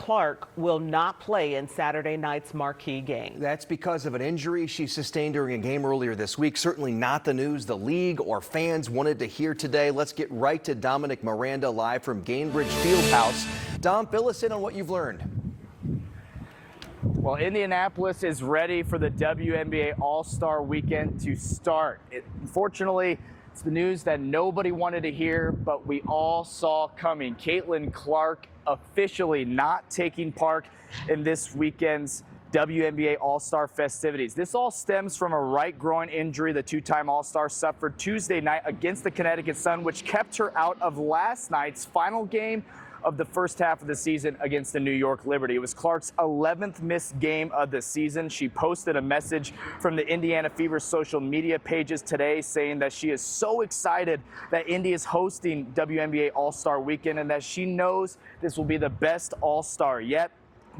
Clark will not play in Saturday night's marquee game. That's because of an injury she sustained during a game earlier this week. Certainly not the news the league or fans wanted to hear today. Let's get right to Dominic Miranda live from Gainbridge Fieldhouse. Dom, fill us in on what you've learned. Well, Indianapolis is ready for the WNBA All-Star Weekend to start. Unfortunately, it's the news that nobody wanted to hear, but we all saw coming. Caitlin Clark officially not taking part in this weekend's WNBA All-Star festivities. This all stems from a right groin injury the two-time All-Star suffered Tuesday night against the Connecticut Sun, which kept her out of last night's final game of the first half of the season against the New York Liberty. It was Clark's 11th missed game of the season. She posted a message from the Indiana Fever social media pages today saying that she is so excited that Indy is hosting WNBA All-Star Weekend and that she knows this will be the best All-Star yet.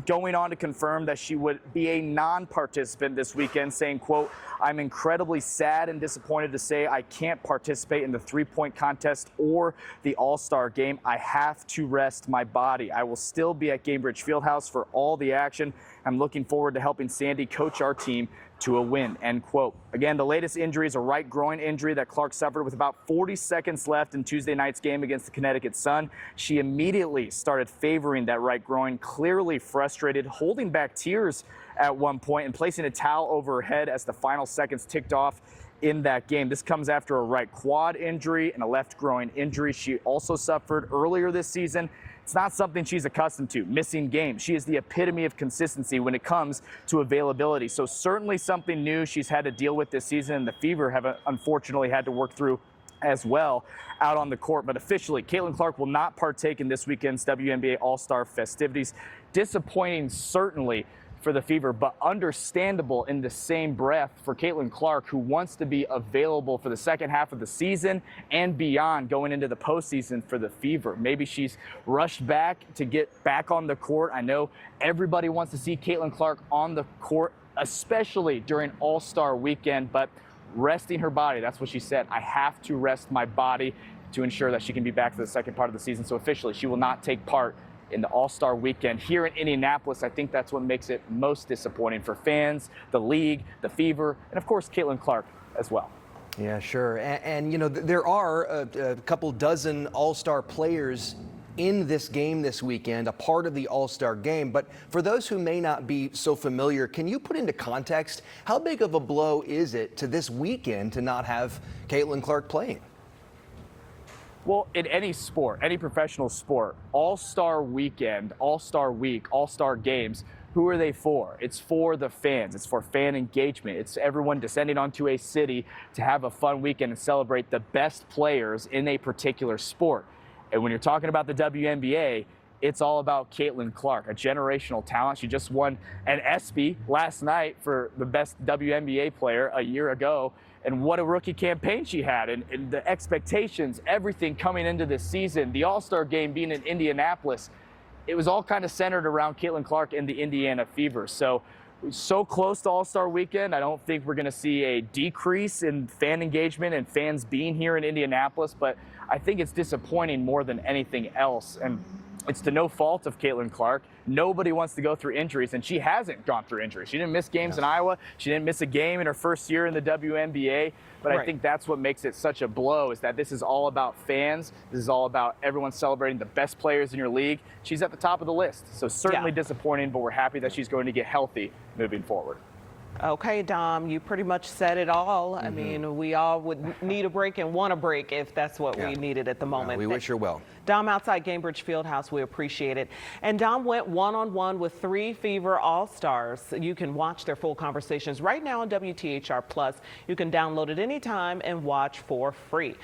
Going on to confirm that she would be a non-participant this weekend, saying, quote, "I'm incredibly sad and disappointed to say I can't participate in the three-point contest or the All-Star game. I have to rest my body. I will still be at Gainbridge Fieldhouse for all the action. I'm looking forward to helping Sandy coach our team to a win," end quote. Again, the latest injury is a right groin injury that Clark suffered with about 40 seconds left in Tuesday night's game against the Connecticut Sun. She immediately started favoring that right groin, clearly frustrated, holding back tears at one point and placing a towel over her head as the final seconds ticked off in that game. This comes after a right quad injury and a left groin injury she also suffered earlier this season. It's not something she's accustomed to, missing games. She is the epitome of consistency when it comes to availability. So certainly something new she's had to deal with this season, and the Fever have unfortunately had to work through as well out on the court. But officially, Caitlin Clark will not partake in this weekend's WNBA All-Star festivities. Disappointing, certainly, for the Fever, but understandable in the same breath for Caitlin Clark, who wants to be available for the second half of the season and beyond going into the postseason for the Fever. Maybe she's rushed back to get back on the court. I know everybody wants to see Caitlin Clark on the court, especially during All-Star Weekend, but resting her body, that's what she said. I have to rest my body to ensure that she can be back for the second part of the season. So officially, she will not take part in the All-Star Weekend here in Indianapolis. I think that's what makes it most disappointing for fans, the league, the Fever, and of course Caitlin Clark as well. Yeah, sure. And you know, there are a couple dozen All-Star players in this game this weekend, a part of the All-Star game. But for those who may not be so familiar, can you put into context how big of a blow is it to this weekend to not have Caitlin Clark playing? Well, in any sport, any professional sport, All-Star Weekend, All-Star Week, All-Star Games, who are they for? It's for the fans. It's for fan engagement. It's everyone descending onto a city to have a fun weekend and celebrate the best players in a particular sport. And when you're talking about the WNBA, it's all about Caitlin Clark, a generational talent. She just won an ESPY last night for the best WNBA player a year ago. And what a rookie campaign she had, and the expectations, everything coming into this season, the All-Star game being in Indianapolis, it was all kind of centered around Caitlin Clark and the Indiana Fever. So close to All-Star Weekend. I don't think we're going to see a decrease in fan engagement and fans being here in Indianapolis, but I think it's disappointing more than anything else. And it's to no fault of Caitlin Clark. Nobody wants to go through injuries, and she hasn't gone through injuries. She didn't miss games in Iowa. She didn't miss a game in her first year in the WNBA. But I think that's what makes it such a blow, is that this is all about fans. This is all about everyone celebrating the best players in your league. She's at the top of the list. So certainly disappointing, but we're happy that she's going to get healthy moving forward. Okay, Dom, you pretty much said it all. I mean, we all would need a break and want a break if that's what we needed at the moment. We wish her well. Dom outside Gainbridge Fieldhouse, we appreciate it. And Dom went one-on-one with 3 Fever All-Stars. You can watch their full conversations right now on WTHR Plus. You can download it anytime and watch for free.